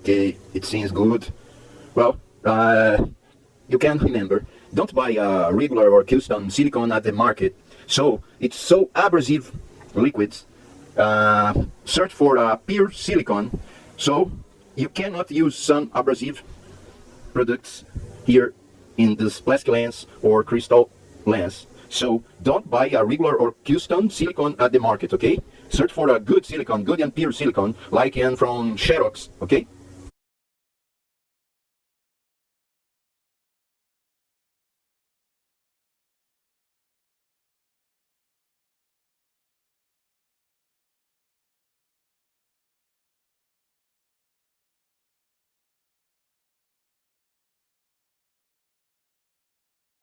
Okay, it seems good. Well, you can remember, don't buy regular or custom silicone at the market. So it's so abrasive liquids. Search for pure silicone. So you cannot use some abrasive products here in this plastic lens or crystal lens. So don't buy a regular or custom silicone at the market, okay? Search for a good silicone, good and pure silicone, like in from Xerox, okay?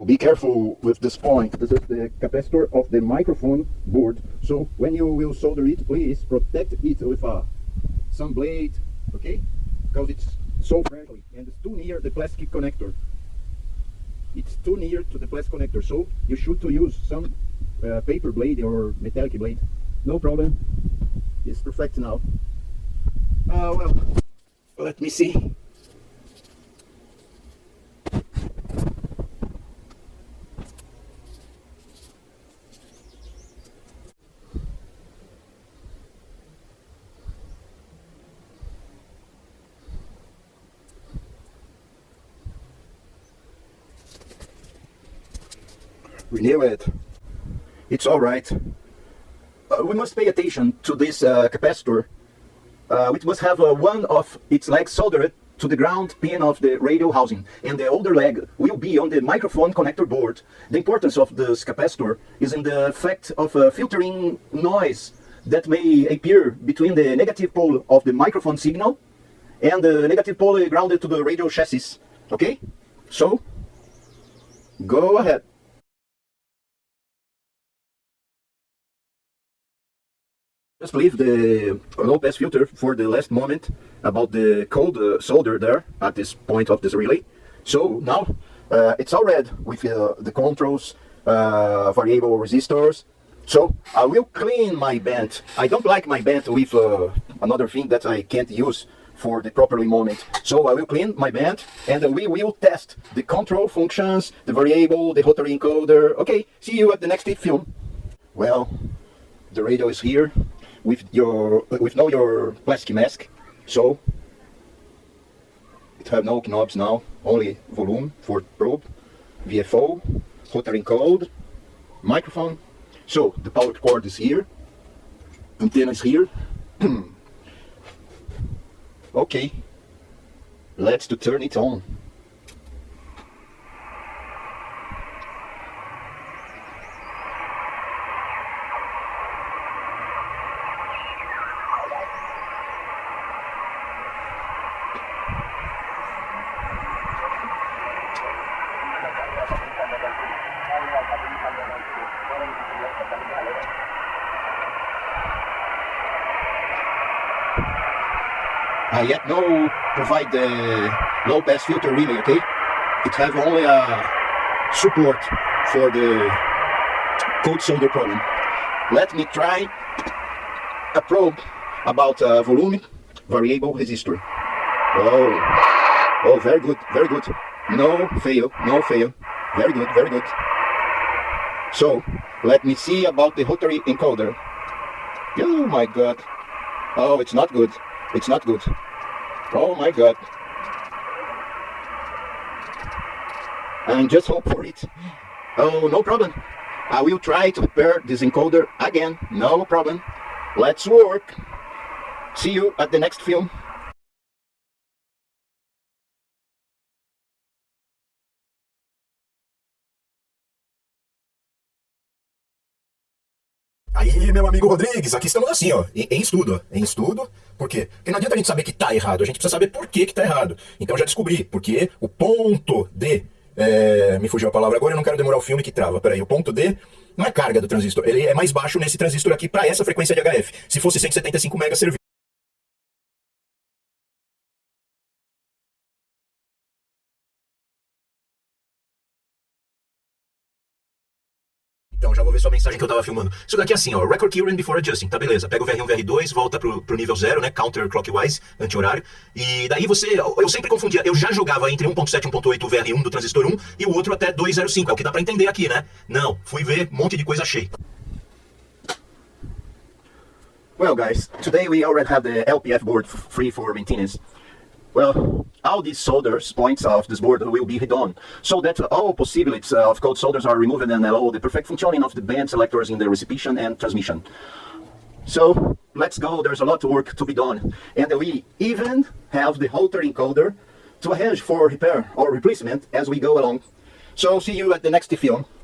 Be careful with this point. This is the capacitor of the microphone board. So when you will solder it, please protect it with some blade, okay? Because it's so fragile and it's too near the plastic connector. It's too near to the plastic connector, so you should to use some paper blade or metallic blade. No problem. It's perfect now. Well, let me see. Renew it. It's all right. We must pay attention to this capacitor. It must have one of its legs soldered to the ground pin of the radio housing, and the other leg will be on the microphone connector board. The importance of this capacitor is in the fact of filtering noise that may appear between the negative pole of the microphone signal and the negative pole grounded to the radio chassis. Okay? So, go ahead. Just leave the low pass filter for the last moment about the cold solder there at this point of this relay. So now it's all red with the controls, variable resistors. So I will clean my band. I don't like my band with another thing that I can't use for the properly moment. So I will clean my band and we will test the control functions, the variable, the rotary encoder. Okay, see you at the next film. Well, the radio is here with now your plastic mask, so it have no knobs now, only volume for probe, VFO, rotary encode, microphone. So the power cord is here, antenna is here. Okay, let's turn it on. I yet no provide the low pass filter relay, okay? It have only a support for the cold solder problem. Let me try a probe about volume variable resistor. Oh, very good, very good. No fail, no fail. Very good, very good. So, let me see about the rotary encoder. Oh my god. Oh, it's not good. It's not good. Oh my god. And just hope for it. Oh, no problem. I will try to repair this encoder again. No problem. Let's work. See you at the next film. Aí, meu amigo Rodrigues, aqui estamos assim, ó, em estudo, ó, em estudo. Por quê? Porque não adianta a gente saber que tá errado, a gente precisa saber por que tá errado. Então eu já descobri, porque o ponto D, me fugiu a palavra agora, eu não quero demorar o filme que trava, peraí, o ponto D não é carga do transistor, ele é mais baixo nesse transistor aqui para essa frequência de HF. Se fosse 175 MHz servia. Então já vou ver sua mensagem que eu tava filmando. Isso daqui é assim, ó, record current before adjusting, tá beleza. Pega o VR1, VR2, volta pro nível 0, né, counterclockwise, anti-horário. E daí eu sempre confundia, eu já jogava entre 1.7 e 1.8 o VR1 do transistor 1 e o outro até 205, é o que dá pra entender aqui, né? Não, fui ver um monte de coisa achei. Well, guys, today we already have the LPF board free for maintenance. Well, all these solders points of this board will be redone, so that all possibilities of cold solders are removed and allow the perfect functioning of the band selectors in the reciprocation and transmission. So, let's go, there's a lot of work to be done. And we even have the rotary encoder to arrange for repair or replacement as we go along. So, see you at the next film.